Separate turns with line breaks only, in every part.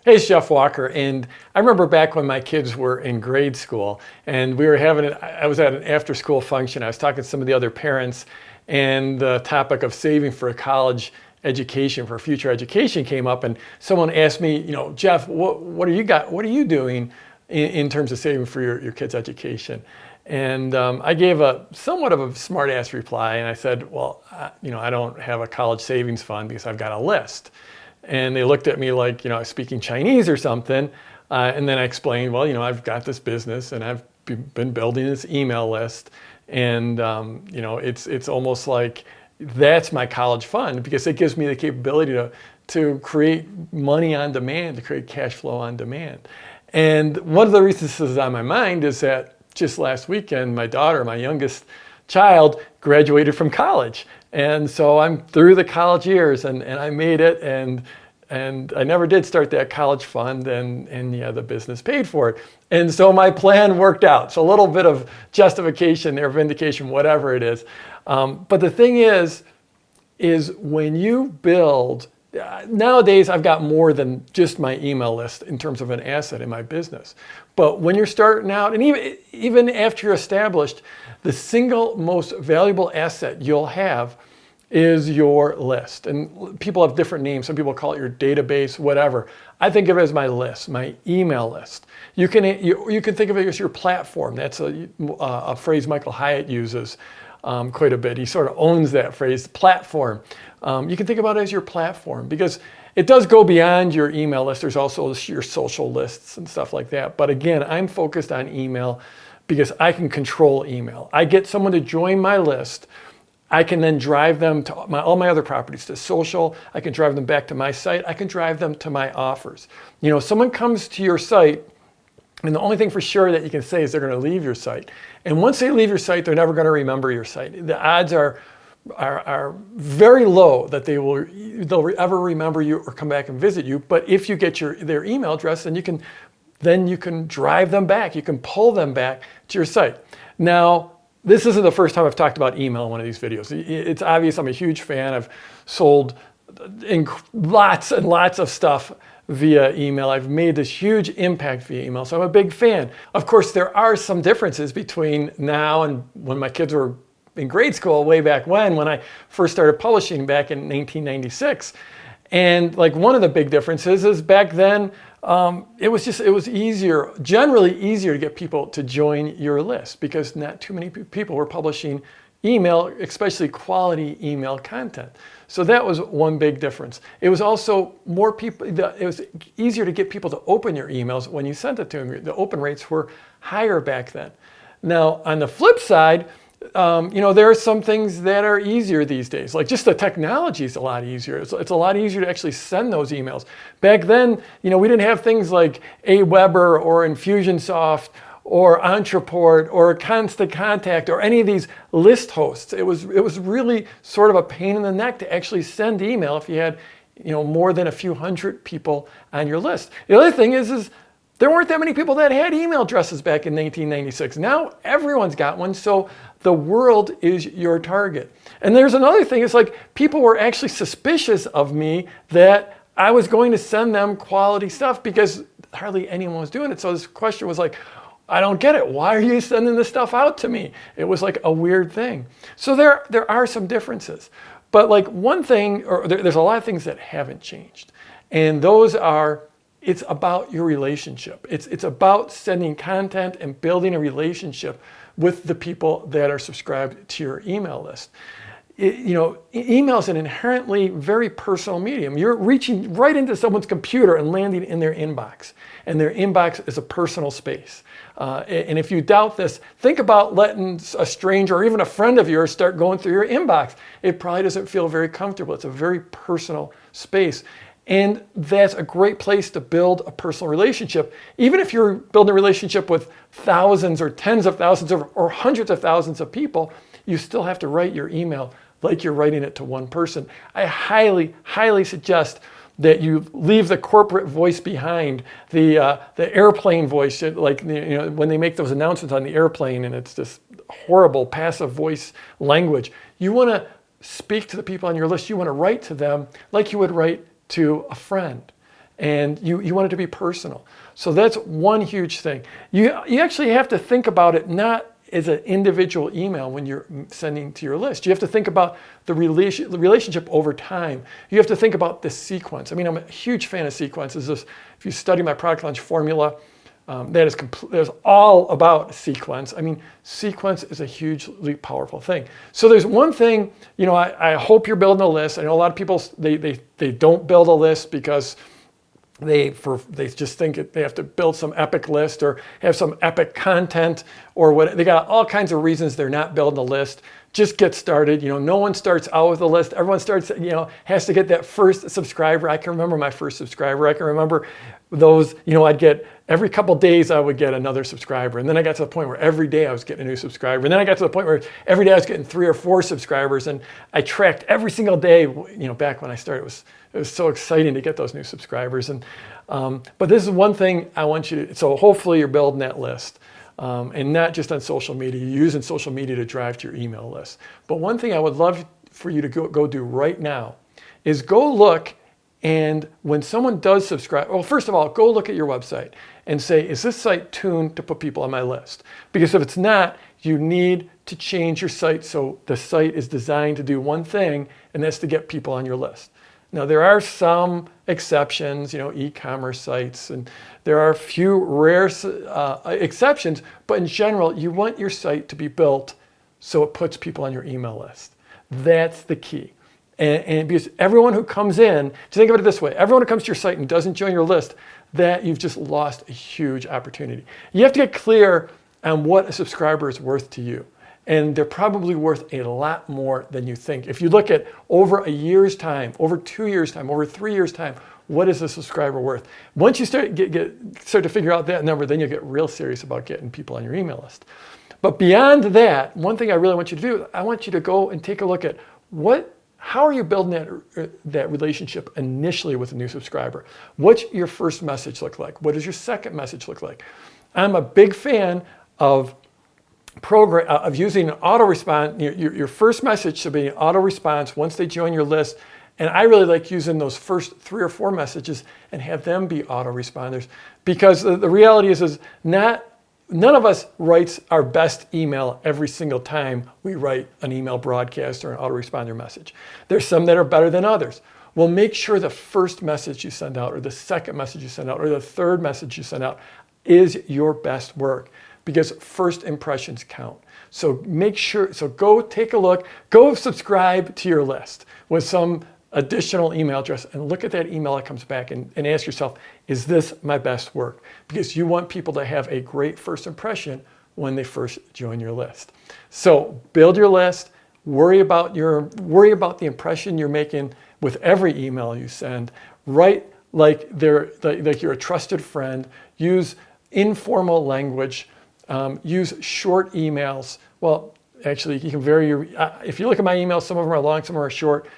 Hey, it's Jeff Walker, and I remember back when my kids were in grade school, and we were I was at an after-school function. I was talking to some of the other parents, and the topic of saving for a college education, for future education, came up, and someone asked me, Jeff, what are you doing in terms of saving for your kids' education? And I gave a somewhat of a smart-ass reply, and I said, well, I don't have a college savings fund because I've got a list. And they looked at me like, I was speaking Chinese or something. And then I explained, well, I've got this business and I've been building this email list. And, it's almost like that's my college fund because it gives me the capability to create money on demand, to create cash flow on demand. And one of the reasons this is on my mind is that just last weekend, my daughter, my youngest child, graduated from college. And so I'm through the college years and I made it and I never did start that college fund and yeah, the business paid for it. And so my plan worked out. So a little bit of justification there, vindication, whatever it is. But the thing is when you build, nowadays I've got more than just my email list in terms of an asset in my business. But when you're starting out, and even after you're established, the single most valuable asset you'll have is your list. And people have different names. Some people call it your database, whatever. I think of it as my list, my email list. You can think of it as your platform. That's a phrase Michael Hyatt uses quite a bit. He sort of owns that phrase, platform. You can think about it as your platform because it does go beyond your email list. There's also your social lists and stuff like that. But again, I'm focused on email because I can control email. I get someone to join my list. I can then drive them to all my other properties, to social. I can drive them back to my site. I can drive them to my offers. Someone comes to your site, and the only thing for sure that you can say is they're going to leave your site. And once they leave your site, they're never going to remember your site. The odds are very low that they'll ever remember you or come back and visit you. But if you get their email address, then you can drive them back. You can pull them back to your site. Now, this isn't the first time I've talked about email in one of these videos. It's obvious I'm a huge fan. I've sold lots and lots of stuff via email. I've made this huge impact via email, so I'm a big fan. Of course, there are some differences between now and when my kids were in grade school way back when I first started publishing back in 1996. And like one of the big differences is back then, it was generally easier to get people to join your list because not too many people were publishing email, especially quality email content. So that was one big difference. It was also it was easier to get people to open your emails when you sent it to them. The open rates were higher back then. Now, on the flip side, there are some things that are easier these days. Like just the technology is a lot easier. It's a lot easier to actually send those emails. Back then, we didn't have things like Aweber or Infusionsoft or Entreport or Constant Contact or any of these list hosts. It was really sort of a pain in the neck to actually send email if you had, more than a few hundred people on your list. The other thing is there weren't that many people that had email addresses back in 1996. Now everyone's got one, so the world is your target. And there's another thing, it's like people were actually suspicious of me that I was going to send them quality stuff because hardly anyone was doing it. So this question was like, I don't get it. Why are you sending this stuff out to me? It was like a weird thing. So there are some differences. But like one thing, there's a lot of things that haven't changed. And those are, it's about your relationship. It's about sending content and building a relationship with the people that are subscribed to your email list. Email is an inherently very personal medium. You're reaching right into someone's computer and landing in their inbox. And their inbox is a personal space. And if you doubt this, think about letting a stranger or even a friend of yours start going through your inbox. It probably doesn't feel very comfortable. It's a very personal space. And that's a great place to build a personal relationship. Even if you're building a relationship with thousands or tens of thousands or hundreds of thousands of people, you still have to write your email like you're writing it to one person. I highly, highly suggest that you leave the corporate voice behind, the airplane voice, like when they make those announcements on the airplane and it's this horrible passive voice language. You want to speak to the people on your list. You want to write to them like you would write to a friend. and you want it to be personal. So that's one huge thing. You actually have to think about it not as an individual email when you're sending to your list. You have to think about the relationship over time. You have to think about the sequence. I mean, I'm a huge fan of sequences. If you study my product launch formula, that is all about sequence. I mean, sequence is a hugely powerful thing. So there's one thing, I hope you're building a list. I know a lot of people, they don't build a list because they just think they have to build some epic list or have some epic content or what. They got all kinds of reasons they're not building a list. Just get started. No one starts out with a list. Everyone starts, has to get that first subscriber. I can remember my first subscriber. I can remember those, I'd get every couple days I would get another subscriber. And then I got to the point where every day I was getting a new subscriber. And then I got to the point where every day I was getting 3 or 4 subscribers. And I tracked every single day, back when I started, it was so exciting to get those new subscribers. And but this is one thing I want you to, so hopefully you're building that list. And not just on social media, you're using social media to drive to your email list. But one thing I would love for you to go do right now is go look, and when someone does subscribe, well, first of all, go look at your website and say, is this site tuned to put people on my list? Because if it's not, you need to change your site so the site is designed to do one thing, and that's to get people on your list. Now, there are some exceptions, e-commerce sites, and there are a few rare exceptions, but in general, you want your site to be built so it puts people on your email list. That's the key. And because everyone who comes in, just think of it this way, everyone who comes to your site and doesn't join your list, that you've just lost a huge opportunity. You have to get clear on what a subscriber is worth to you. And they're probably worth a lot more than you think. If you look at over a year's time, over 2 years' time, over 3 years' time, what is a subscriber worth? Once you start to figure out that number, then you'll get real serious about getting people on your email list. But beyond that, one thing I really want you to do, I want you to go and take a look at how are you building that relationship initially with a new subscriber? What's your first message look like? What does your second message look like? I'm a big fan of using an auto response. Your first message should be an auto response once they join your list. And I really like using those first 3 or 4 messages and have them be auto responders, because the reality is none of us writes our best email every single time we write an email broadcast or an autoresponder message. There's some that are better than others. Well, make sure the first message you send out, or the second message you send out, or the third message you send out is your best work, because first impressions count. So make sure, go take a look, go subscribe to your list with some additional email address and look at that email that comes back and ask yourself, is this my best work? Because you want people to have a great first impression when they first join your list. So build your list, worry about the impression you're making with every email you send. Write like you're a trusted friend. Use informal language. Use short emails. Well, actually, you can vary if you look at my emails, some of them are long, some of them are short.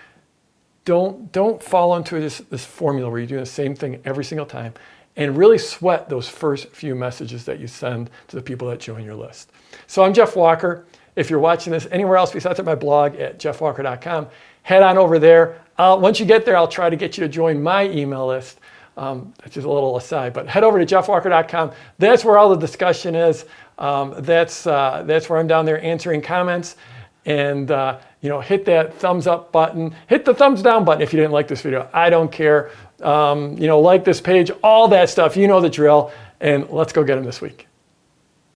Don't fall into this formula where you're doing the same thing every single time, and really sweat those first few messages that you send to the people that join your list. So I'm Jeff Walker. If you're watching this anywhere else besides at my blog at jeffwalker.com, head on over there. Once you get there, I'll try to get you to join my email list. That's just a little aside, but head over to jeffwalker.com. That's where all the discussion is. That's where I'm down there answering comments. And hit that thumbs up button, hit the thumbs down button if you didn't like this video. I don't care. Like this page, all that stuff. You know the drill. And let's go get them this week.